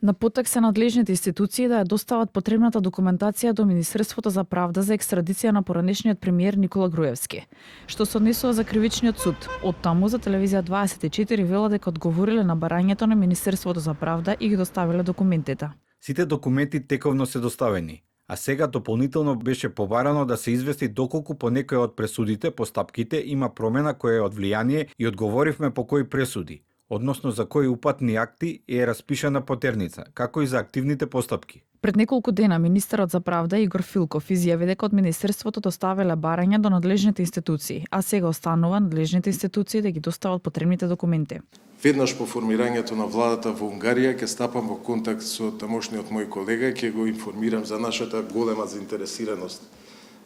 На потек се надлежните институции да ја достават потребната документација до Министерството за правда за екстрадиција на поранешниот премиер Никола Груевски, што се однесува за кривичниот суд. Од таму за телевизија 24 вела дека одговориле на барањето на Министерството за правда и ги доставиле документите. Сите документи тековно се доставени, а сега дополнително беше побарано да се извести доколку по некој од пресудите, постапките има промена која е од влијание и одговоривме по кои пресуди, односно за кои упатни акти е распишана потерница, како и за активните постапки. Пред неколку дена министерот за правда Игор Филков изјави дека од Министерството доставиле барања до надлежните институции, а сега останува надлежните институции да ги достават потребните документи. Веднаш по формирањето на владата во Унгарија ќе стапам во контакт со тамошниот мој колега, ќе го информирам за нашата голема заинтересираност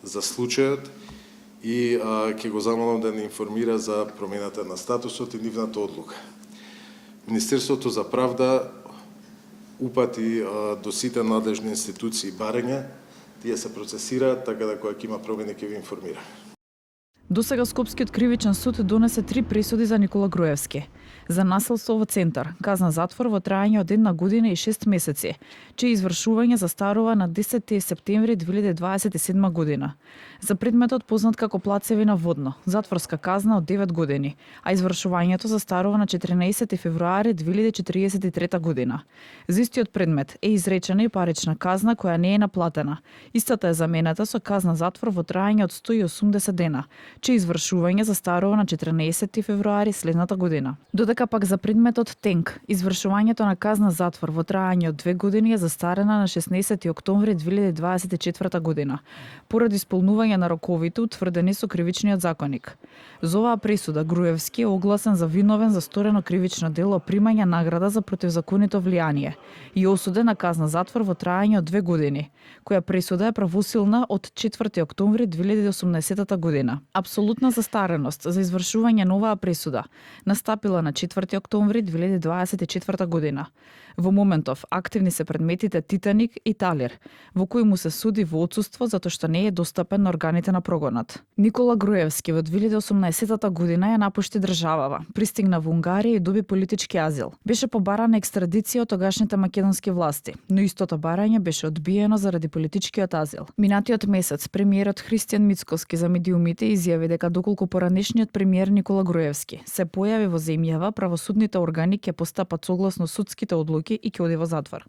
за случајот и ќе го замолам да не информира за промената на статусот и нивната одлука. Министерството за правда упати до сите надлежни институции барања, тие се процесираат, така да кога ќе има промени ќе ви информира. Досега Скопскиот кривичен суд донесе 3 пресуди за Никола Груевски. За насилство во центар, казна затвор во траење од 1 година и 6 месеци, чие извршување застарува на 10 септември 2027 година. За предметот познат како плацевина водно, затворска казна од 9 години, а извршувањето застарува на 14 февруари 2043 година. За истиот предмет е изречена и парична казна која не е наплатена. Истата е замената со казна затвор во траење од 180 дена, чие извршување застарува на 14 февруари следната година. Додека пак за предметот Тенк, извршувањето на казна затвор во траење од 2 години е застарена на 16 октомври 2024 година, поради исполнување на роковите утврдени со кривичниот законник. За оваа пресуда Груевски е огласен за виновен за сторено кривично дело примање награда за противзаконито влијание и осуден на казна затвор во траење од 2 години, која пресуда е правосилна од 4 октомври 2018 година. Апсолутна застареност за извршување на оваа пресуда настапила на 4 октомври 2024 година. Во моментов активни се предметите Титаник и Талир, во кои му се суди во отсуство затоа што не е достапен на органите на прогонот. Никола Груевски во 2018 година ја напушти државава, пристигна во Унгарија и доби политички азил. Беше побарана екстрадиција од тогашните македонски власти, но истото барање беше одбиено заради политичкиот азил. Минатиот месец премиерот Христијан Мицкоски за медиумите изјави дека доколку поранешниот премиер Никола Груевски се појави во земјава, правосудните органи ќе постапат согласно судските одлуки и ќе оди во затвор.